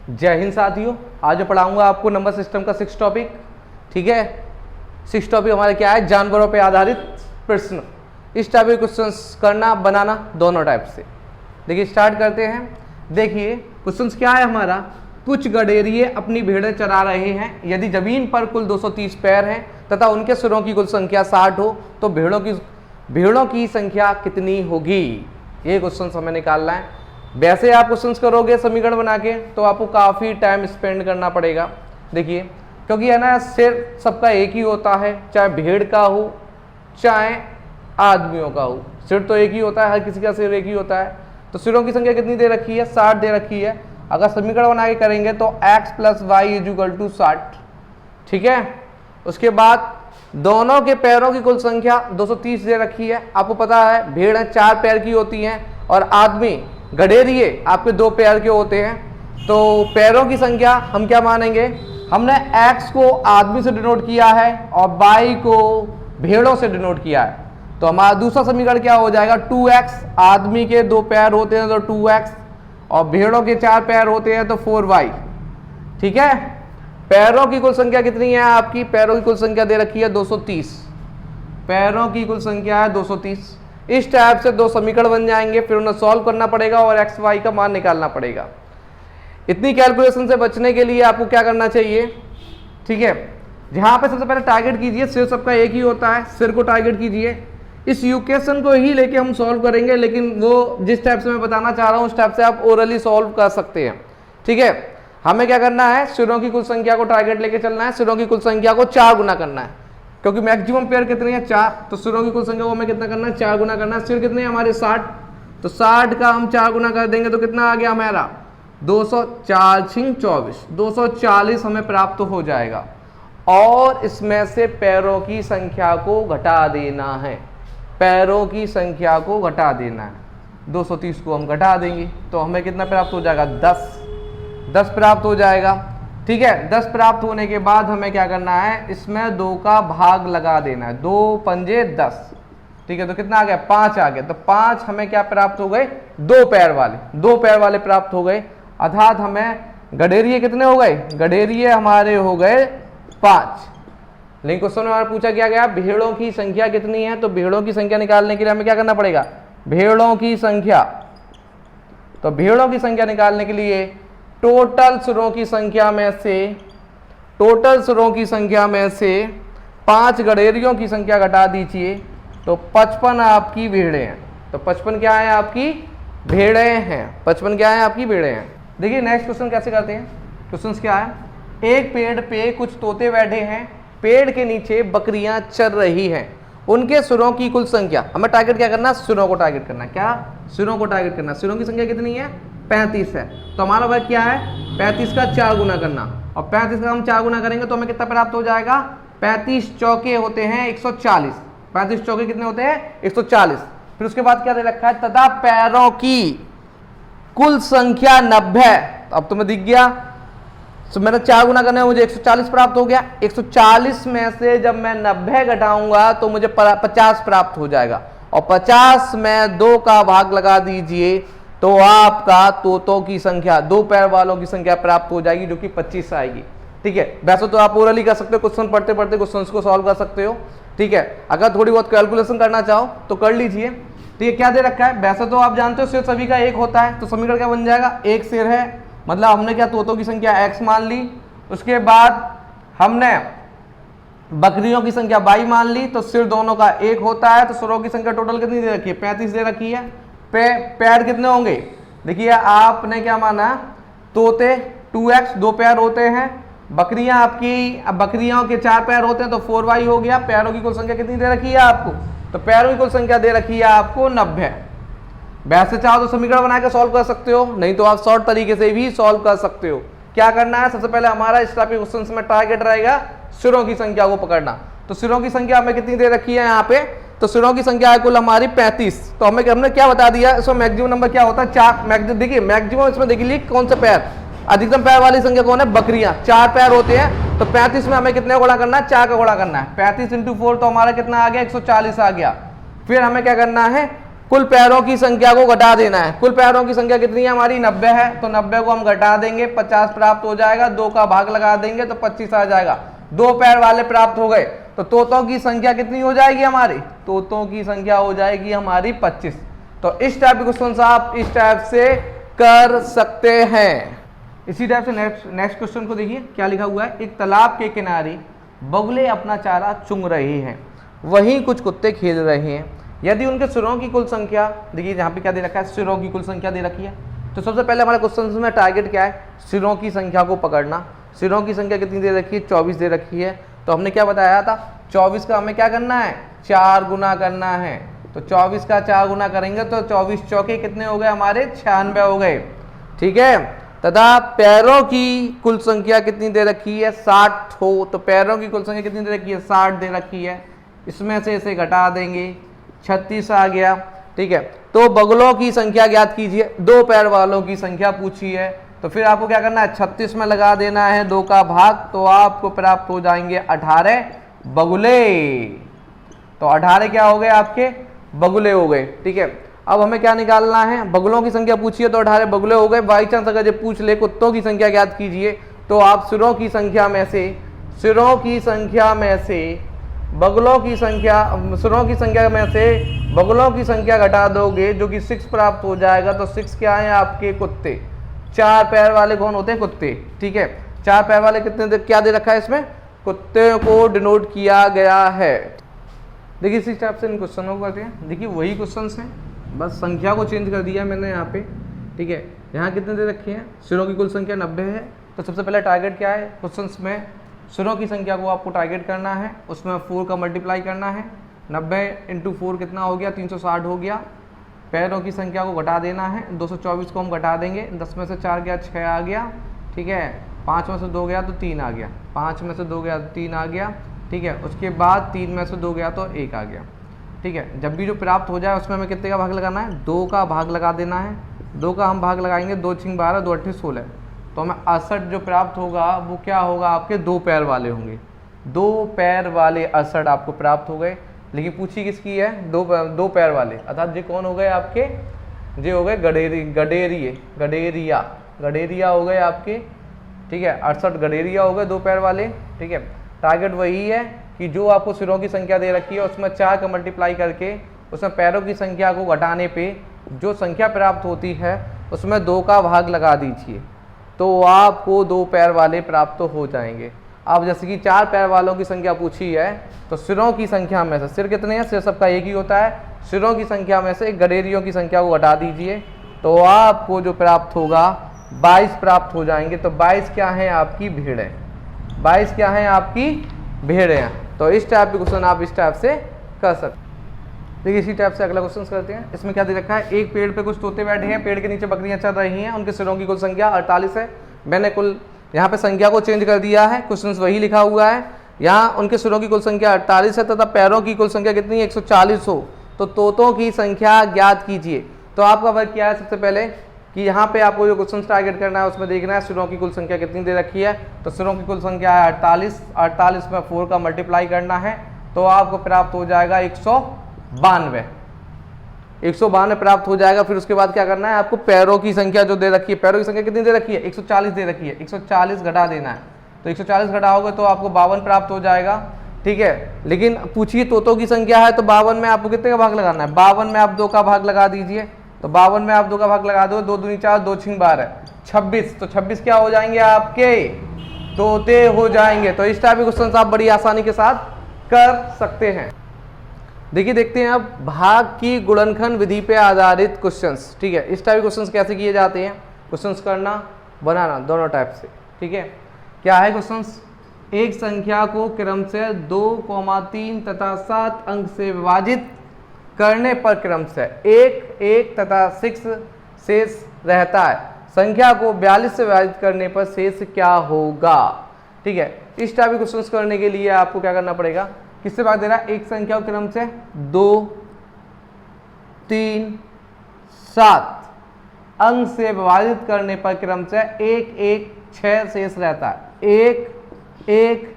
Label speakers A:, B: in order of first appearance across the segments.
A: जय हिंद साथियों, आज मैं पढ़ाऊंगा आपको नंबर सिस्टम का 6 टॉपिक। ठीक है, 6 टॉपिक हमारे क्या है, जानवरों पे आधारित प्रश्न। इस टाइप के क्वेश्चंस करना बनाना दोनों टाइप से। देखिए स्टार्ट करते हैं। देखिए क्वेश्चंस क्या है हमारा, कुछ गडेरिए अपनी भेड़ें चरा रहे हैं। यदि जमीन पर कुल 230 पैर हैं तथा उनके सिरों की कुल संख्या 60 हो तो भेड़ों की संख्या कितनी होगी। ये क्वेश्चन हमें निकालना है। वैसे आप क्वेश्चंस करोगे समीकरण बना के तो आपको काफ़ी टाइम स्पेंड करना पड़ेगा। देखिए क्योंकि है ना, सिर सबका एक ही होता है, चाहे भेड़ का हो चाहे आदमियों का हो। सिर तो एक ही होता है, हर किसी का सिर एक ही होता है। तो सिरों की संख्या कितनी दे रखी है, 60 दे रखी है। अगर समीकरण बना के करेंगे तो x + y = 60। ठीक है, उसके बाद दोनों के पैरों की कुल संख्या 230 दे रखी है। आपको पता है भेड़ 4 पैर की होती हैं और आदमी गडेरिए आपके 2 पैर के होते हैं। तो पैरों की संख्या हम क्या मानेंगे, हमने x को आदमी से डिनोट किया है और y को भेड़ों से डिनोट किया है। तो हमारा दूसरा समीकरण क्या हो जाएगा, 2x। आदमी के 2 पैर होते हैं तो 2x और भेड़ों के 4 पैर होते हैं तो 4y। ठीक है, पैरों की कुल संख्या कितनी है आपकी, पैरों की कुल संख्या दे रखी है 230। पैरों की कुल संख्या है 230। इस टाइप से 2 समीकरण बन जाएंगे, फिर उन्हें सॉल्व करना पड़ेगा और x y का मान निकालना पड़ेगा। इतनी कैलकुलेशन से बचने के लिए आपको क्या करना चाहिए, ठीक है, जहां पे सबसे पहले टारगेट कीजिए, सिर सबका एक ही होता है, सिर को टारगेट कीजिए। इस इक्वेशन को ही लेके हम सॉल्व करेंगे, लेकिन वो जिस टाइप से मैं बताना चाह रहा हूं उस टाइप से आप ओरली सॉल्व कर सकते हैं। ठीक है, हमें क्या करना है, सिरों की कुल संख्या को टारगेट लेके चलना है। सिरों की कुल संख्या को 4 गुना करना है, क्योंकि मैक्सिमम पेयर कितने हैं, 4। तो सिरों की कुल संख्या को हमें कितना करना है, 4 गुना करना है। सिर कितने हैं हमारे, 60। तो 60 का हम 4 गुना कर देंगे तो कितना आ गया हमारा, 240 240 हमें प्राप्त हो जाएगा। और इसमें से पैरों की संख्या को घटा देना है, पैरों की संख्या को घटा देना है। 230 को हम घटा देंगे तो हमें कितना प्राप्त हो जाएगा, 10 प्राप्त हो जाएगा। ठीक है, 10 प्राप्त होने के बाद हमें क्या करना है, इसमें 2 का भाग लगा देना है। 2 पंजे 10। ठीक है, तो कितना आ गया, 5 आ गया। तो 5 हमें क्या प्राप्त हो गए, 2 पैर वाले प्राप्त हो गए। अर्थात हमें गडेरिए कितने हो गए, गडेरिए हमारे हो गए 5। लेकिन क्वेश्चन में हमारा पूछा क्या गया, भेड़ों की संख्या कितनी है। तो भेड़ों की संख्या निकालने के लिए हमें क्या करना पड़ेगा, भेड़ों की संख्या। तो भेड़ों की संख्या निकालने के लिए टोटल सिरों की संख्या में से 5 गडेरियों की संख्या घटा दीजिए तो 55 आपकी भेड़े हैं। तो 55 क्या है, आपकी भेड़े हैं। 55 क्या है, आपकी भेड़े हैं। देखिए नेक्स्ट क्वेश्चन कैसे करते हैं। क्वेश्चन क्या है, एक पेड़ पे कुछ तोते बैठे हैं, पेड़ के नीचे बकरियां चर रही हैं, उनके सिरों की कुल संख्या। हमें टारगेट क्या करना, सिरों को टारगेट करना। क्या, सिरों को टारगेट करना। सिरों की संख्या कितनी है, 35 है। तो हमारा वर्क क्या है, 35 का 4 गुना करना। और 35 का हम 4 गुना करेंगे तो हमें कितना प्राप्त हो जाएगा, 35 चौके होते हैं 140। 35 चौके कितने होते हैं, 140। फिर उसके बाद क्या दे रखा है, तथा पैरों की कुल संख्या 90। अब तुम्हें दिख गया, तो मैंने 4 गुना करना है, मुझे 140 प्राप्त हो गया। 140 में से जब मैं 90 घटाऊंगा तो मुझे 50 प्राप्त हो जाएगा। और 50 में 2 का भाग लगा दीजिए तो आपका तोतों की संख्या, 2 पैर वालों की संख्या प्राप्त हो जाएगी, जो कि 25 आएगी। ठीक है, वैसे तो आप ओरली कर सकते हो, क्वेश्चन पढ़ते पढ़ते क्वेश्चन को सॉल्व कर सकते हो। ठीक है, अगर थोड़ी बहुत कैलकुलेशन करना चाहो तो कर लीजिए। ठीक है, क्या दे रखा है, वैसे तो आप जानते हो सिर सभी का एक होता है। तो समीकरण क्या बन जाएगा, एक सिर है, मतलब हमने क्या तोतों की संख्या x मान ली। उसके बाद हमने बकरियों की संख्या y मान ली। तो सिर दोनों का एक होता है। तो सिरों की संख्या टोटल कितनी दे रखी है, 35 दे रखी है। पैर कितने होंगे, देखिए आपने क्या माना, तोते 2x 2 पैर होते हैं, बकरियां आपकी, अब बकरियों के 4 पैर होते हैं तो 4y हो गया। पैरों की कुल संख्या कितनी दे रखी है आपको, तो पैरों की कुल संख्या दे रखी है आपको 90। वैसे चाहो तो समीकरण बना के सॉल्व कर सकते हो, नहीं तो आप शॉर्ट तरीके से भी सॉल्व कर सकते हो। क्या करना है, सबसे पहले हमारा इस टाइप के क्वेश्चन में टारगेट रहेगा सिरों की संख्या को पकड़ना। तो सिरों की संख्या हमें कितनी दे रखी है यहाँ पे, तो सिरों की संख्या है कुल हमारी 35। तो हमने क्या बता दिया, इसमें मैक्सिमम नंबर क्या होता है, 4। देखिए मैक्सिमम इसमें देखिए कौन से पैर, अधिकतम पैर वाली संख्या कौन है, बकरियां। 4 पैर होते हैं। तो 35 में हमें कितने गुणा करना है, 4 का गुणा करना है। 35 × 4 तो हमारा कितना आ गया, 140 आ गया। फिर हमें क्या करना है, कुल पैरों की संख्या को घटा देना है। कुल पैरों की संख्या कितनी है हमारी 90 है, तो 90 को हम घटा देंगे, 50 प्राप्त हो जाएगा, 2 का भाग लगा देंगे तो 25 आ जाएगा। 2 पैर वाले प्राप्त हो गए, तो तोतों की संख्या कितनी हो जाएगी हमारी, तोतों की संख्या हो जाएगी हमारी 25। तो इस टाइप के क्वेश्चन आप इस टाइप से कर सकते हैं। इसी टाइप से नेक्स्ट क्वेश्चन को देखिए क्या लिखा हुआ है। एक तालाब के किनारे बगुले अपना चारा चुंग रहे हैं, वहीं कुछ कुत्ते खेल रहे हैं। यदि उनके सिरों की कुल संख्या, देखिए यहाँ पे क्या दे रखा है, सिरों की कुल संख्या दे रखी है। तो सबसे पहले हमारे क्वेश्चन में टारगेट क्या है, सिरों की संख्या को पकड़ना। सिरों की संख्या कितनी दे रखी है, 24 दे रखी है। तो हमने क्या बताया था, 24 का हमें क्या करना है, 4 गुना करना है। तो 24 का 4 गुना करेंगे तो 24 चौके कितने हो गए हमारे, 96 हो गए। ठीक है, तथा पैरों की कुल संख्या कितनी दे रखी है, 60 हो। तो पैरों की कुल संख्या कितनी दे रखी है, 60 दे रखी है। इसमें से इसे घटा देंगे, 36 आ गया। ठीक है, तो बगुलों की संख्या ज्ञात कीजिए, 2 पैर वालों की संख्या पूछी है। तो फिर आपको क्या करना है, 36 में लगा देना है 2 का भाग, तो आपको प्राप्त हो जाएंगे 18 बगुले। तो 18 क्या हो गए आपके, बगुले हो गए। ठीक है, अब हमें क्या निकालना है, बगुलों की संख्या पूछिए तो 18 बगुले हो गए। बाई चांस अगर ये पूछ ले कुत्तों की संख्या ज्ञात कीजिए, तो आप सिरों की संख्या में से बगुलों की संख्या, सिरों की संख्या में से बगुलों की संख्या घटा दोगे, जो कि 6 प्राप्त हो जाएगा। तो 6 क्या है आपके, कुत्ते। 4 पैर वाले कौन होते हैं, कुत्ते। ठीक है, 4 पैर वाले कितने क्या दे रखा है इसमें, कुत्ते को डिनोट किया गया है। देखिए इसी टाइप से इन क्वेश्चनों को करते हैं। देखिए वही क्वेश्चन है, बस संख्या को चेंज कर दिया मैंने यहाँ पे। ठीक है, यहाँ कितने दे रखे हैं, सिरों की कुल संख्या 90 है। तो सबसे पहले टारगेट क्या है क्वेश्चन में, सिरों की संख्या को आपको टारगेट करना है, उसमें 4 का मल्टीप्लाई करना है। 90 × 4 कितना हो गया, 360 हो गया। पैरों की संख्या को घटा देना है, 224 को हम घटा देंगे, 10 में से 4 गया 6 आ गया। ठीक है, 5 में से 2 गया तो 3 आ गया, 5 में से 2 गया तो 3 आ गया। ठीक है, उसके बाद 3 में से 2 गया तो 1 आ गया। ठीक है, जब भी जो प्राप्त हो जाए उसमें हमें कितने का भाग लगाना है, 2 का भाग लगा देना है। 2 का हम भाग लगाएंगे, 2 × 12 2 × 8 16। तो हमें 68 जो प्राप्त होगा वो क्या होगा, आपके 2 पैर वाले होंगे। 2 पैर वाले 68 आपको प्राप्त हो गए। लेकिन पूछी किसकी है, 2 पैर वाले, अर्थात ये कौन हो गए आपके, ये हो गए गडेरिया हो गए आपके। ठीक है, 68 गडेरिया हो गए 2 पैर वाले। ठीक है, टारगेट वही है कि जो आपको सिरों की संख्या दे रखी है उसमें 4 का मल्टीप्लाई करके उसमें पैरों की संख्या को घटाने पे जो संख्या प्राप्त होती है उसमें 2 का भाग लगा दीजिए, तो आपको 2 पैर वाले प्राप्त हो जाएंगे। अब जैसे कि 4 पैर वालों की संख्या पूछी है, तो सिरों की संख्या में से, सिर कितने हैं, सिर सबका एक ही होता है, सिरों की संख्या में से गडेरियों की संख्या को घटा दीजिए, तो आपको जो प्राप्त होगा 22 प्राप्त हो जाएंगे। तो 22 क्या है आपकी भेड़ें, 22 क्या है आपकी भेड़ें। तो इस टाइप के क्वेश्चन आप इस टाइप से कर सकते। देखिए इसी टाइप से अगला क्वेश्चन करते हैं। इसमें क्या दे रखा है, एक पेड़ पे कुछ तोते बैठे हैं, पेड़ के नीचे बकरियां चल रही हैं, उनके सिरों की कुल संख्या 48 है। मैंने कुल यहाँ पे संख्या को चेंज कर दिया है, क्वेश्चन वही लिखा हुआ है। यहाँ उनके सिरों की कुल संख्या 48 है तथा पैरों की कुल संख्या कितनी है, 140 हो। तो तोतों की संख्या ज्ञात कीजिए। तो आपका वर्क क्या है, सबसे पहले कि यहाँ पे आपको जो क्वेश्चन टारगेट करना है उसमें देखना है सिरों की कुल संख्या कितनी दे रखी है। तो सिरों की कुल संख्या है 48, 48 में 4 का मल्टीप्लाई करना है, तो आपको प्राप्त हो जाएगा 192 प्राप्त हो जाएगा। फिर उसके बाद क्या करना है, आपको पैरों की संख्या जो दे रखी है, पैरों की संख्या कितनी दे रखी है, 140 दे रखी है, 140 घटा देना है। तो 140 घटाओगे तो आपको 52 प्राप्त हो जाएगा। ठीक है, लेकिन पूछिए तोतों की संख्या है, तो 52 में आपको कितने का भाग लगाना है, 52 में आप 2 का भाग लगा दीजिए। तो 52 में आप 2 का भाग लगा दो, 2 दूनी 4, 2 × 12 26। तो 26 क्या हो जाएंगे आपके, तोते हो जाएंगे। तो इस टाइप के क्वेश्चन आप बड़ी आसानी के साथ कर सकते हैं। देखिए देखते हैं अब भाग की गुणनखंड विधि पे आधारित क्वेश्चंस। ठीक है, इस टाइप के क्वेश्चंस कैसे किए जाते हैं, क्वेश्चंस करना बनाना दोनों टाइप से। ठीक है, क्या है क्वेश्चंस, एक संख्या को क्रम से 2, 3 तथा 7 अंक से विभाजित करने पर क्रम से 1, 1 तथा 6 शेष रहता है। संख्या को 42 से विभाजित करने पर शेष क्या होगा। ठीक है, इस टाइप के क्वेश्चंस करने के लिए आपको क्या करना पड़ेगा, किससे भाग दे रहा है, एक संख्या को क्रम से 2, 3, 7 अंक से विभाजित करने पर क्रम से 1, 1, 6 शेष रहता है, 1, 1,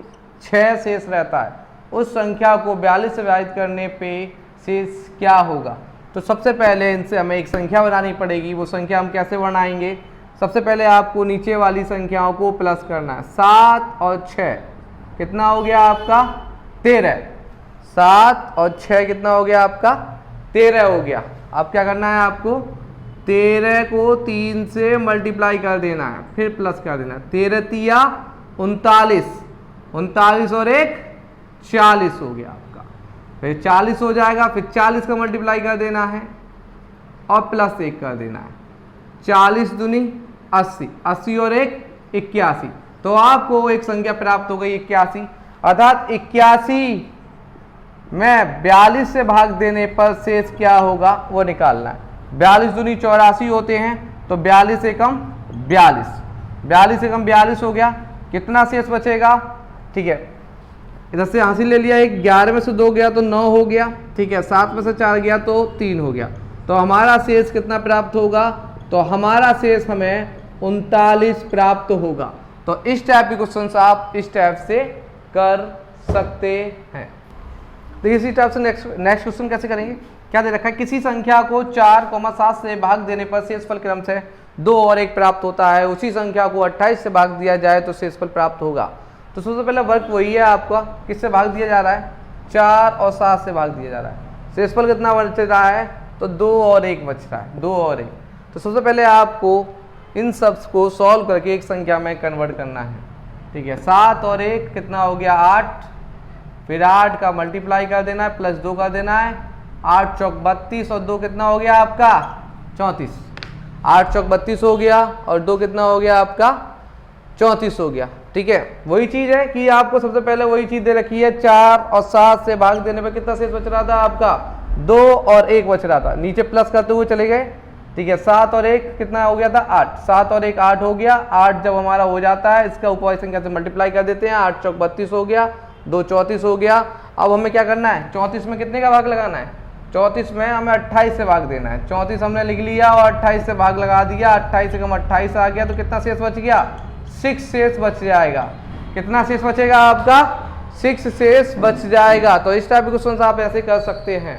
A: 6 शेष रहता है। उस संख्या को 42 से विभाजित करने पे शेष क्या होगा। तो सबसे पहले इनसे हमें एक संख्या बनानी पड़ेगी। वो संख्या हम कैसे बनाएंगे? सबसे पहले आपको नीचे वाली संख्याओं को प्लस करना है। 7 और 6 कितना हो गया आपका? 13। 7 और 6 कितना हो गया आपका? 13 हो गया। अब क्या करना है आपको? 13 को 3 से मल्टीप्लाई कर देना है, फिर प्लस कर देना है। 13 तिया 39, 39 और 1 40 हो गया आपका। फिर 40 हो जाएगा, फिर 40 का मल्टीप्लाई कर देना है और प्लस 1 कर देना है। 40 दूनी 80, 80 और 1 81। तो आपको एक संख्या प्राप्त हो गई 81, अर्थात 81 में 42 से भाग देने पर शेष क्या होगा वो निकालना है। 42 दूनी 84 होते हैं, तो 42 से कम 42, 42 से कम 42 हो गया। कितना शेष बचेगा? ठीक है, इधर से हासिल ले लिया, एक 11 में से 2 गया तो 9 हो गया। ठीक है, 7 में से 4 गया तो 3 हो गया। तो हमारा शेष कितना प्राप्त होगा? तो हमारा शेष हमें 39 प्राप्त होगा। तो इस टाइप के क्वेश्चन आप इस टाइप से कर सकते हैं। तो इसी टाइप से नेक्स्ट क्वेश्चन कैसे करेंगे? क्या दे रखा है? किसी संख्या को 4,7 से भाग देने पर शेषफल क्रम से 2 और 1 प्राप्त होता है। उसी संख्या को 28 से भाग दिया जाए तो शेषफल प्राप्त होगा। तो सबसे पहले वर्क वही है आपका, किससे भाग दिया जा रहा है? 4 और 7 से भाग दिया जा रहा है। शेषफल कितना बच रहा है? तो 2 और 1 बच रहा है, 2 और 1। तो सबसे पहले आपको इन सब को सॉल्व करके एक संख्या में कन्वर्ट करना है। ठीक है, 7 और 1 कितना हो गया? 8। फिर 8 का मल्टीप्लाई कर देना है, प्लस 2 कर देना है। 8 चौक 32 और 2 कितना हो गया आपका? 34। 8 चौक 32 हो गया और 2 कितना हो गया आपका? 34 हो गया। ठीक है, वही चीज है कि आपको सबसे पहले वही चीज दे रखी है। 4 और 7 से भाग देने पर कितना शेष बच रहा था आपका? 2 और 1 बच रहा था। नीचे प्लस करते हुए चले गए। ठीक है, 7 और 1 कितना हो गया था? 8। 7 और 1 8 हो गया। 8 जब हमारा हो जाता है, इसका उपवाय संख्या से मल्टीप्लाई कर देते हैं। 8 चौक 32 हो गया, 2 34 हो गया। अब हमें क्या करना है? 34 में कितने का भाग लगाना है? 34 में हमें 28 से भाग देना है। 34 हमने लिख लिया और 28 से भाग लगा दिया। 28 से कम 28 आ गया, तो कितना शेष बच गया? 6 शेष बच जाएगा। कितना शेष बचेगा आपका? 6 शेष बच जाएगा। तो इस टाइप के क्वेश्चन आप ऐसे कर सकते हैं।